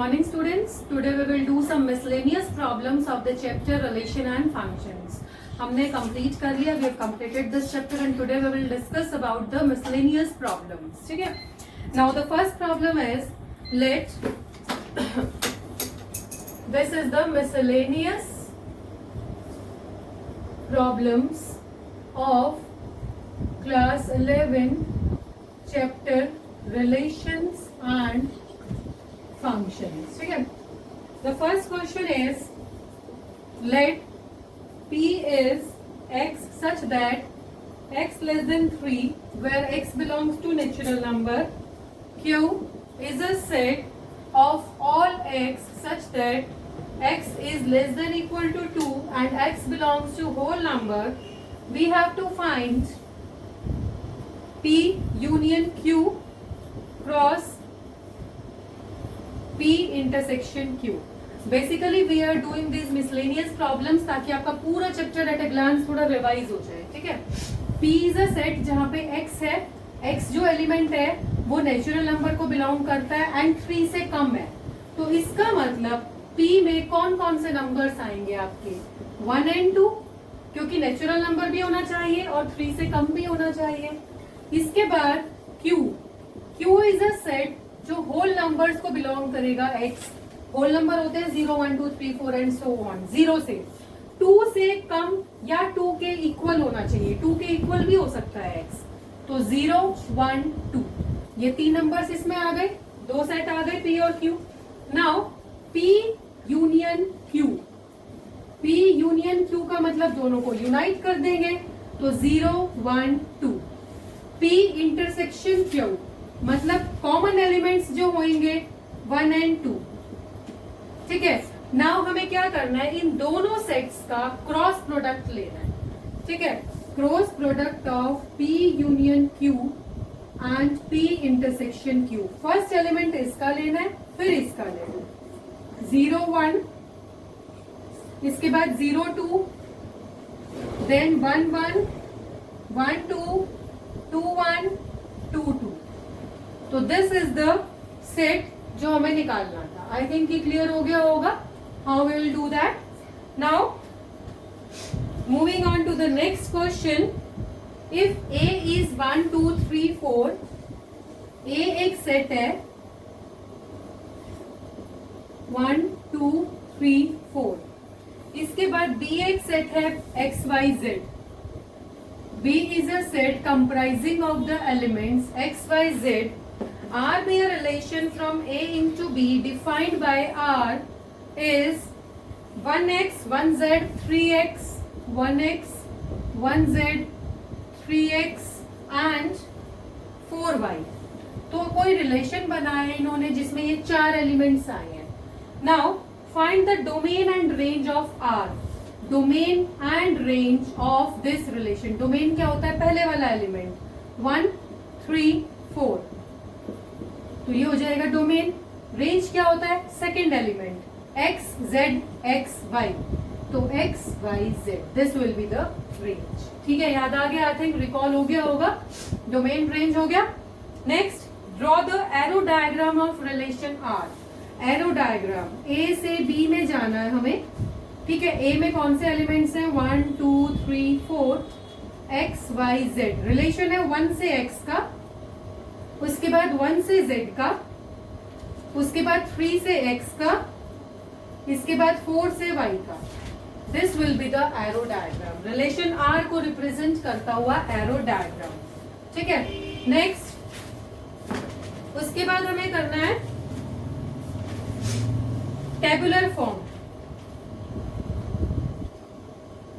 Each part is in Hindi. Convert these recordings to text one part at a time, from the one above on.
morning students. Today we will do some miscellaneous problems of the chapter relation and functions. हमने complete कर लिया. We have completed this chapter and today we will discuss about the miscellaneous problems. ठीक है? Now the first problem is let this is the miscellaneous problems of class 11 chapter relations and functions. ठीक है? The first question is let P is x such that x less than 3 where x belongs to natural number. Q is a set of all x such that x is less than equal to 2 and x belongs to whole number. We have to find P union Q cross P intersection Q. Basically we are doing these miscellaneous problems ताकि आपका पूरा चैप्टर एट ए ग्लांस थोड़ा रिवाइज हो जाए. ठीक है? P इज अ सेट जहाँ पे x है, x जो एलिमेंट है वो नेचुरल नंबर को बिलोंग करता है एंड 3 से कम है. तो इसका मतलब P में कौन कौन से नंबर्स आएंगे आपके 1 and 2 क्योंकि नेचुरल नंबर भी होना चाहिए और 3 से कम भी होना चाहिए. इसके बाद Q इज अ सेट जो होल नंबर्स को बिलोंग करेगा. x होल नंबर होते हैं 0 1 2 3 4 एंड सो ऑन. 0 से 2 से कम या 2 के इक्वल होना चाहिए. 2 के इक्वल भी हो सकता है x. तो 0 1 2 ये 3 नंबर्स इसमें आ गए. 2 सेट आ गए P और Q. Now P union Q. P union Q का मतलब दोनों को यूनाइट कर देंगे तो 0 1 2. P इंटरसेक्शन Q मतलब कॉमन एलिमेंट्स जो होंगे 1 एंड 2. ठीक है? नाउ हमें क्या करना है, इन दोनों सेट्स का क्रॉस प्रोडक्ट लेना है. ठीक है? Cross product of P union Q and P intersection Q. First element इसका लेना है, फिर इसका लेना है. 0 1, इसके बाद 0 2, देन 1 1, 1 2, 2 1, 2 2. तो दिस इज द सेट जो हमें निकालना था. आई थिंक ये क्लियर हो गया होगा. How we will do that. Now moving on to the next question. If A is 1 2 3 4, A एक सेट है 1 2 3 4. इसके बाद B एक सेट है x y z. B is a set comprising of the elements x y z. R be a relation from A into B defined by R is 1x 1z 3x 1x 1z 3x and 4y. तो कोई रिलेशन बनाया है इन्होंने जिसमें ये 4 एलिमेंट्स आए हैं. Now find the domain and range of R. Domain and range of this relation. Domain क्या होता है, पहले वाला एलिमेंट 1 3 4. तो ये हो जाएगा डोमेन. रेंज क्या होता है, second element x z x y. तो x y z this will be the range. ठीक है? याद आ गया. आई थिंक रिकॉल हो गया होगा. डोमेन रेंज हो गया. Next draw the arrow diagram of relation R. Arrow diagram A से B में जाना है हमें. ठीक है? A में कौन से एलिमेंट्स हैं 1 2 3 4 x y z. रिलेशन है 1 से x का, उसके बाद 1 से z का, उसके बाद 3 से x का, इसके बाद 4 से y का. This will be the arrow diagram. Relation R को रिप्रेजेंट करता हुआ एरो डायग्राम. ठीक है? नेक्स्ट उसके बाद हमें करना है tabular form.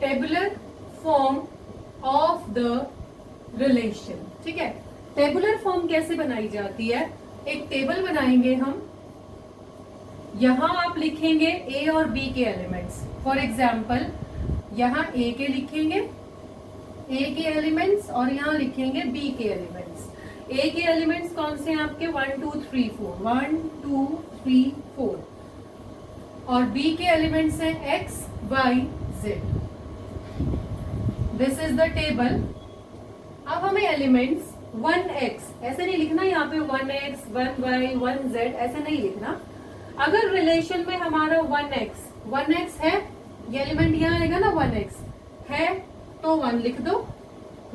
Tabular form of the relation. ठीक है? टेबुलर फॉर्म कैसे बनाई जाती है, एक टेबल बनाएंगे हम. यहां आप लिखेंगे A और B के एलिमेंट्स. फॉर एग्जाम्पल यहां A के लिखेंगे A के एलिमेंट्स और यहां लिखेंगे B के एलिमेंट्स. A के एलिमेंट्स कौन से हैं आपके 1 2 3 4 1 2 3 4 और B के एलिमेंट्स हैं x y z. This is the table. अब हमें एलिमेंट्स 1x ऐसे नहीं लिखना, यहाँ पे 1x 1y 1z ऐसे नहीं लिखना. अगर रिलेशन में हमारा 1x है, ये एलिमेंट यहाँ आएगा ना 1x है तो 1 लिख दो,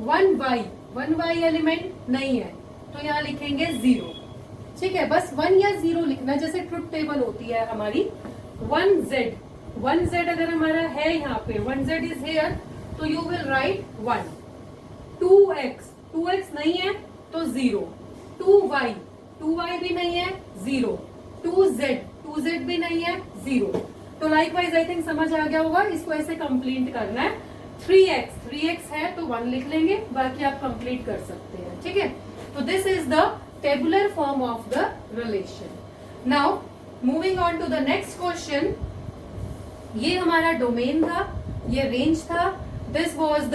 1y एलिमेंट नहीं है तो यहाँ लिखेंगे 0। ठीक है, बस 1 या 0 लिखना, जैसे ट्रुथ टेबल होती है हमारी। 1z अगर हमारा है यहाँ पे, 1z इज हेयर, तो यू विल राइट 1। 2x नहीं है तो 0। 2y भी नहीं है 0। 2z भी नहीं है 0। तो लाइकवाइज आई थिंक समझ आ गया होगा, इसको ऐसे कंप्लीट करना है। 3x है तो 1 लिख लेंगे, बाकी आप कंप्लीट कर सकते हैं। ठीक है, तो this is the tabular form of the relation. Now moving on to the next question. ये हमारा डोमेन था, ये रेंज था, this was the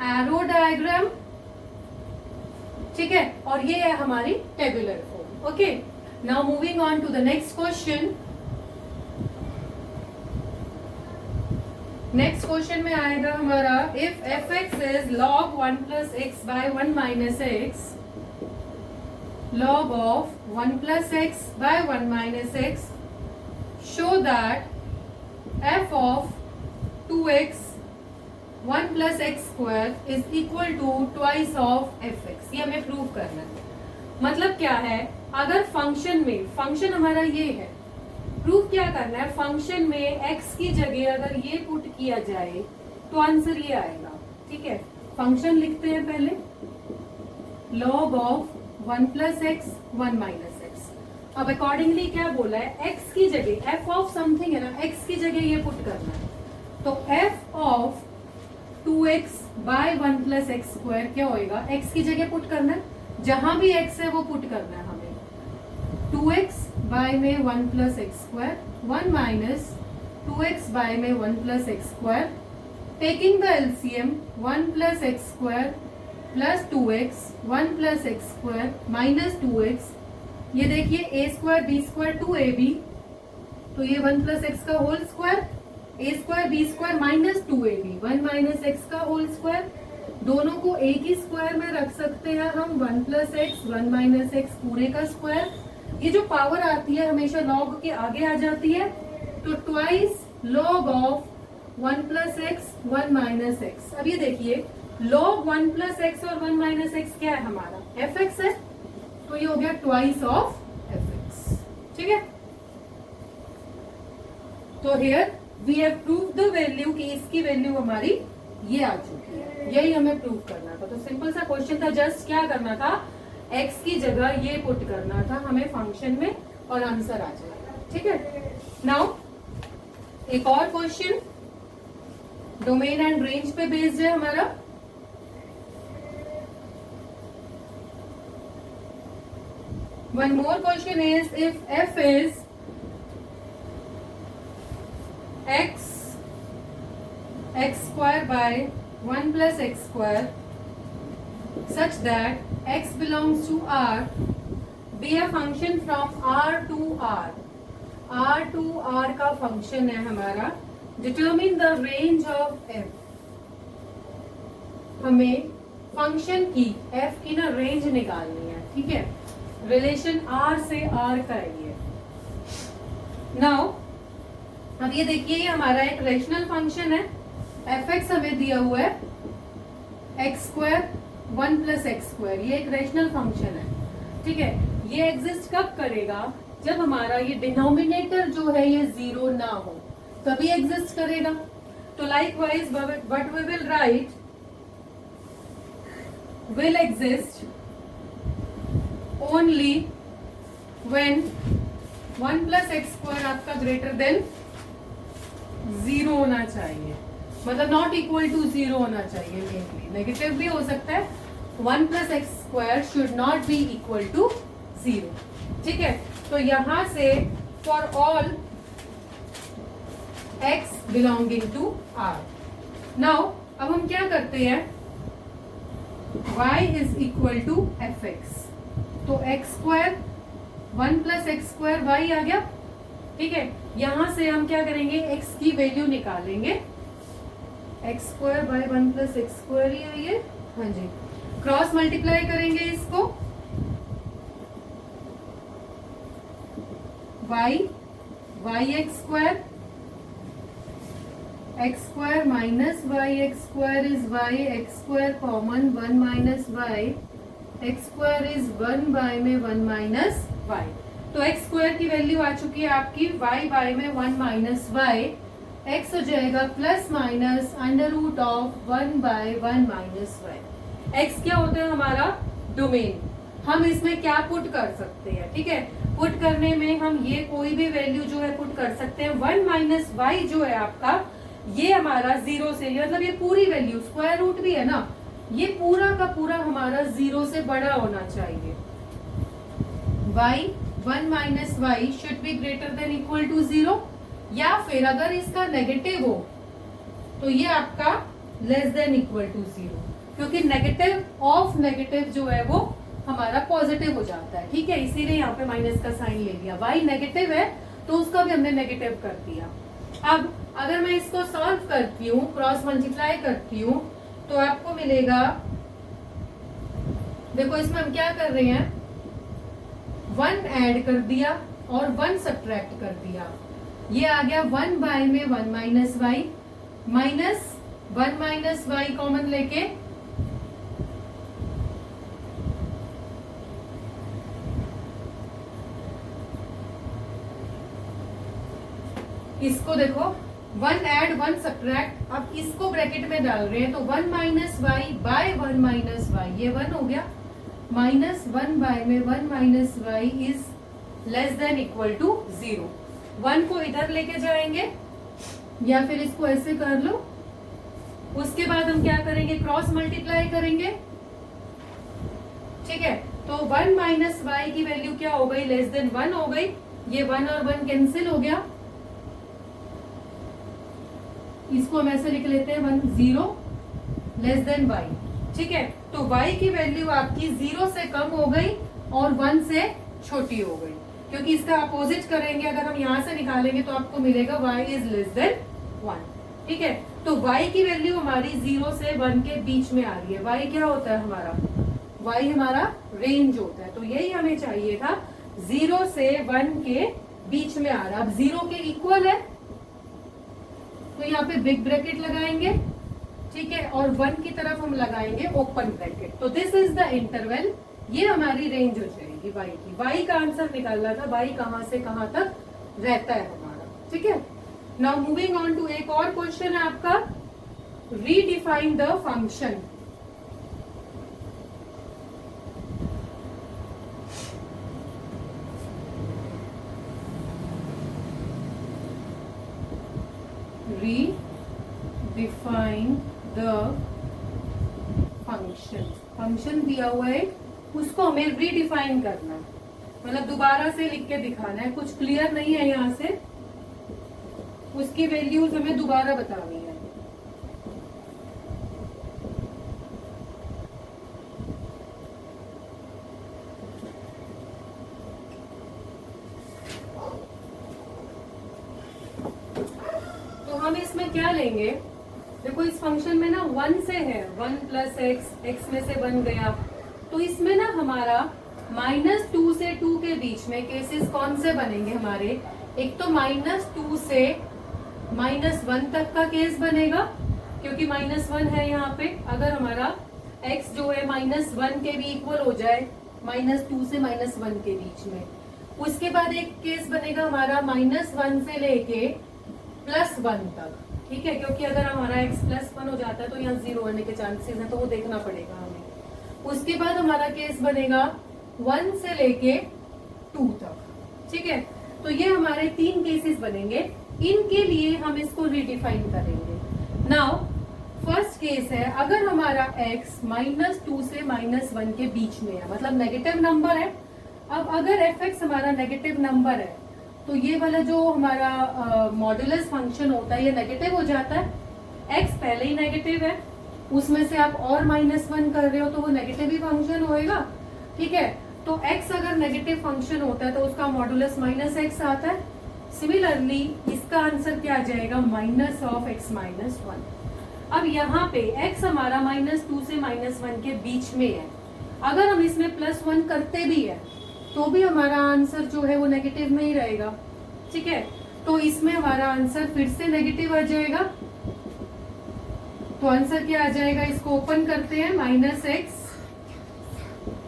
arrow diagram. ठीक है, और ये है हमारी tabular form. Okay, now moving on to the next question. Next question में आएगा हमारा, if f(x) is log 1 plus x by 1 minus x, log of 1 plus x by 1 minus x, show that f of 2x 1 plus x square is equal to twice of fx। ये हमें प्रूव करना है। मतलब क्या है, अगर फंक्शन में, फंक्शन हमारा ये है, प्रूफ क्या करना है, फंक्शन में x की जगह अगर ये पुट किया जाए तो आंसर ये आएगा। ठीक है, फंक्शन लिखते हैं पहले, log of 1 plus x 1 minus x. अब अकॉर्डिंगली क्या बोला है, x की जगह f ऑफ समथिंग है ना, x की जगह ये पुट करना है, तो f of 2x by 1 plus x square क्या होएगा, x की जगह पुट करना है, जहां भी x है वो पुट करना है हमें। 2x बाय में 1 plus x square, 1 minus 2x by में 1 plus x square, taking the LCM 1 plus x square plus 2x 1 plus x square minus 2x, ये देखिए a square b square 2ab, तो ये 1 प्लस एक्स का whole square, a square b square minus 2ab 1 minus x का होल स्क्वायर, दोनों को एक ही स्क्वायर में रख सकते हैं हम, 1 प्लस एक्स 1 माइनस एक्स पूरे का स्क्वायर। ये जो पावर आती है हमेशा लॉग के आगे आ जाती है, तो twice log of 1 plus x 1 minus x. अब ये देखिए लॉग 1 प्लस एक्स और 1 माइनस एक्स क्या है हमारा, एफ एक्स है, तो ये हो गया ट्वाइस ऑफ एफ एक्स। ठीक है, तो here we have prove the value कि इसकी वैल्यू हमारी ये आ चुकी है, यही हमें प्रूव करना था। तो सिंपल सा क्वेश्चन था, जस्ट क्या करना था, x की जगह ये पुट करना था हमें फंक्शन में और आंसर आ जाएगा। ठीक है, नाउ एक और क्वेश्चन डोमेन एंड रेंज पे बेस्ड है हमारा। One more question is, if f is x square by 1 plus x square such that x belongs to R, be a function from R to R। R to R का फंक्शन है हमारा, determine the range of f। हमें फंक्शन की f की ना रेंज निकालनी है। ठीक है, रिलेशन R से R का है ये। नाउ अब ये देखिए, ये हमारा एक रेशनल फंक्शन है, एफ एक्स हमें दिया हुआ है x square 1 plus x square, ये एक रेशनल फंक्शन है। ठीक है, ये एग्जिस्ट कब करेगा, जब हमारा ये डिनोमिनेटर जो है ये 0 ना हो, तभी एग्जिस्ट करेगा। तो likewise what we will write, will exist only when 1 plus x square आपका ग्रेटर देन 0 होना चाहिए, मतलब नॉट इक्वल टू 0 होना चाहिए। मेनली नेगेटिव भी हो सकता है, 1 plus x square should not be equal to 0। ठीक है, तो यहां से for all x belonging to R। Now अब हम क्या करते हैं, y is equal to F x, तो x square 1 plus x square y आ गया। ठीक है, यहां से हम क्या करेंगे, x की वैल्यू निकालेंगे, x square by 1 plus x square ही है ये, हाँ जी, क्रॉस मल्टीप्लाई करेंगे इसको, y y x square, x square minus y x square is y x square common 1 minus y x square is 1 by में 1 माइनस वाई। तो एक्स स्क्वायर की वैल्यू आ चुकी है आपकी वाई बाय में 1 माइनस वाई, एक्स हो जाएगा plus minus under root of 1 by 1 minus y. X क्या होता है हमारा डोमेन, हम इसमें क्या पुट कर सकते हैं, ठीक है। पुट करने में हम ये कोई भी वैल्यू जो है पुट कर सकते हैं। 1 माइनस वाई जो है आपका ये हमारा 0 से, मतलब ये पूरी वैल्यू स्क्वायर रूट भी है ना, ये पूरा का पूरा हमारा 0 से बड़ा होना चाहिए। y 1 minus y should be greater than equal to 0, या फिर अगर इसका नेगेटिव हो तो ये आपका लेस देन इक्वल टू 0, क्योंकि नेगेटिव ऑफ नेगेटिव जो है वो हमारा पॉजिटिव हो जाता है, ठीक है। इसीलिए यहाँ पे माइनस का साइन ले लिया। y नेगेटिव है तो उसका भी हमने नेगेटिव कर दिया। अब अगर मैं इसको सॉल्व करती हूँ, क्रॉस मल्टीप्लाई करती हूँ, तो आपको मिलेगा, देखो इसमें हम क्या कर रहे हैं, 1 ऐड कर दिया और 1 सब्ट्रैक्ट कर दिया। ये आ गया 1 बाय में 1 minus y, minus 1 minus y common लेके इसको देखो 1 ऐड 1 सब्ट्रैक्ट, अब इसको ब्रैकेट में डाल रहे हैं तो 1 minus y by 1 minus y, ये 1 हो गया, माइनस 1 बाय में 1 minus y is less than equal to 0। 1 को इधर लेके जाएंगे या फिर इसको ऐसे कर लो। उसके बाद हम क्या करेंगे, क्रॉस मल्टीप्लाई करेंगे, ठीक है। तो 1 माइनस वाई की वैल्यू क्या हो गई, लेस देन 1 हो गई, ये 1 और 1 कैंसिल हो गया। इसको हम ऐसे लिख लेते हैं 1 0 लेस देन वाई, ठीक है। तो y की वैल्यू आपकी 0 से कम हो गई और 1 से छोटी हो गई, क्योंकि इसका अपोजिट करेंगे, अगर हम यहाँ से निकालेंगे तो आपको मिलेगा y इज लेस देन 1, ठीक है। तो y की वैल्यू हमारी 0 से 1 के बीच में आ रही है। y क्या होता है हमारा, y हमारा रेंज होता है, तो यही हमें चाहिए था, 0 से 1 के बीच में आ रहा। अब 0 के इक्वल है तो यहाँ पे बिग ब्रैकेट लगाएंगे, ठीक है, और 1 की तरफ हम लगाएंगे ओपन ब्रैकेट। तो दिस इज द इंटरवल, ये हमारी रेंज हो जाएगी y की। y का आंसर निकालना था, y कहां से कहां तक रहता है हमारा, ठीक है। नाउ मूविंग ऑन टू एक और क्वेश्चन है आपका, redefine the function. redefine the function, function दिया हुआ है उसको हमें रीडिफाइन करना है, मतलब दोबारा से लिख के दिखाना है, कुछ क्लियर नहीं है यहाँ से, उसकी वैल्यूज हमें दोबारा बतानी है। हम इसमें क्या लेंगे, देखो इस फंक्शन में ना 1 से है, 1 प्लस एक्स, एक्स में से 1 गया, तो इसमें ना हमारा -2 से 2 के बीच में केसेस कौन से बनेंगे हमारे, एक तो -2 से -1 तक का केस बनेगा, क्योंकि -1 है यहाँ पे, अगर हमारा x जो है -1 के भी इक्वल हो जाए, -2 से -1 के बीच में। उसके बाद एक केस बनेगा हमारा -1 से लेके +1 तक, ठीक है, क्योंकि अगर हमारा x +1 हो जाता है तो यहाँ 0 होने के चांसेस हैं, तो वो देखना पड़ेगा हमें। उसके बाद हमारा केस बनेगा 1 से लेके 2 तक, ठीक है। तो ये हमारे 3 केसेस बनेंगे, इनके लिए हम इसको रिडिफाइन करेंगे। नाउ फर्स्ट केस है, अगर हमारा x -2 से -1 के बीच में है, मतलब नेगेटिव नंबर है। अब अगर fx हमारा नेगेटिव नंबर है तो ये वाला जो हमारा मॉड्यूलस फंक्शन होता है ये नेगेटिव हो जाता है। x पहले ही नेगेटिव है, उसमें से आप और -1 कर रहे हो तो वो नेगेटिव ही फंक्शन होएगा, ठीक है। तो x अगर नेगेटिव फंक्शन होता है तो उसका मॉड्यूलस -x आता है। सिमिलरली इसका आंसर क्या आ जाएगा, -(x - 1). अब यहाँ पे x हमारा -2 से -1 के बीच में है, अगर हम इसमें +1 करते भी है तो भी हमारा आंसर जो है वो नेगेटिव में ही रहेगा, ठीक है। तो इसमें हमारा आंसर फिर से नेगेटिव आ जाएगा। तो आंसर क्या आ जाएगा, इसको ओपन करते हैं, -x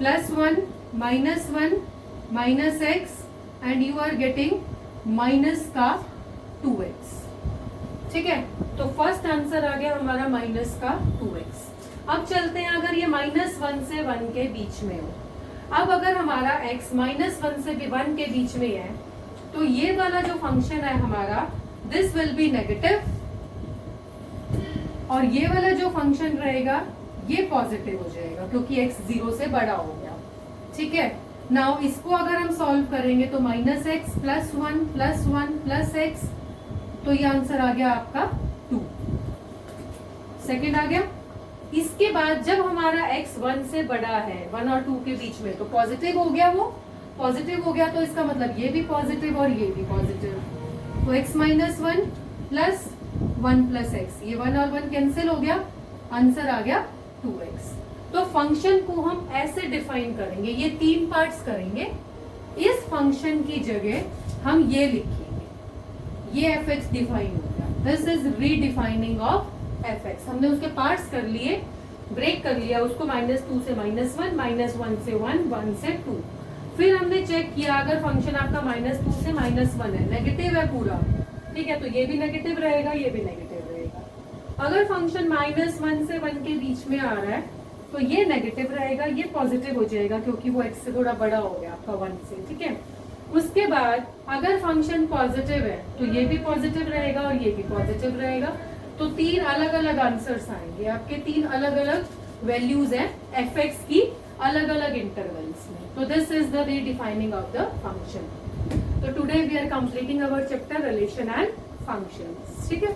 +1 -1 -x and you are getting minus का 2x। ठीक है, तो फर्स्ट आंसर आ गया हमारा माइनस का 2x। अब चलते हैं, अगर ये -1 से 1 के बीच में हो, अब अगर हमारा x -1 से 1 के बीच में है, तो ये वाला जो फंक्शन है हमारा, दिस विल बी नेगेटिव, और ये वाला जो फंक्शन रहेगा ये पॉजिटिव हो जाएगा क्योंकि x 0 से बड़ा हो गया। ठीक है, नाउ इसको अगर हम सॉल्व करेंगे तो -x +1 +1 +x, तो ये आंसर आ गया आपका 2। सेकेंड आ गया। इसके बाद जब हमारा x 1 से बड़ा है, 1 और 2 के बीच में, तो पॉजिटिव हो गया, वो पॉजिटिव हो गया, तो इसका मतलब ये भी पॉजिटिव और ये भी पॉजिटिव, तो x -1 +1 +x, ये 1 और 1 कैंसिल हो गया, आंसर आ गया 2x। तो फंक्शन को हम ऐसे डिफाइन करेंगे, ये 3 पार्ट्स करेंगे। इस फंक्शन की जगह हम ये लिखेंगे, ये fx डिफाइन हो गया, this is redefining of fx। हमने उसके पार्ट्स कर लिए, ब्रेक कर लिया उसको, -2 से -1, -1 से 1, 1 से 2। फिर हमने चेक किया, अगर फंक्शन आपका -2 से -1 है, नेगेटिव है पूरा, ठीक है, तो ये भी नेगेटिव रहेगा, ये भी नेगेटिव रहेगा। अगर फंक्शन -1 से 1 के बीच में आ रहा है, तो ये नेगेटिव रहेगा, ये पॉजिटिव हो जाएगा क्योंकि वो x से थोड़ा बड़ा हो गया आपका 1 से। ठीक है, उसके बाद अगर फंक्शन पॉजिटिव है तो ये भी पॉजिटिव रहेगा और ये भी पॉजिटिव रहेगा। तो 3 अलग अलग आंसर्स आएंगे आपके, 3 अलग अलग वैल्यूज हैं fx की अलग अलग इंटरवल्स में। तो this is the redefining of the function. तो today we are completing our chapter relation and functions. ठीक है।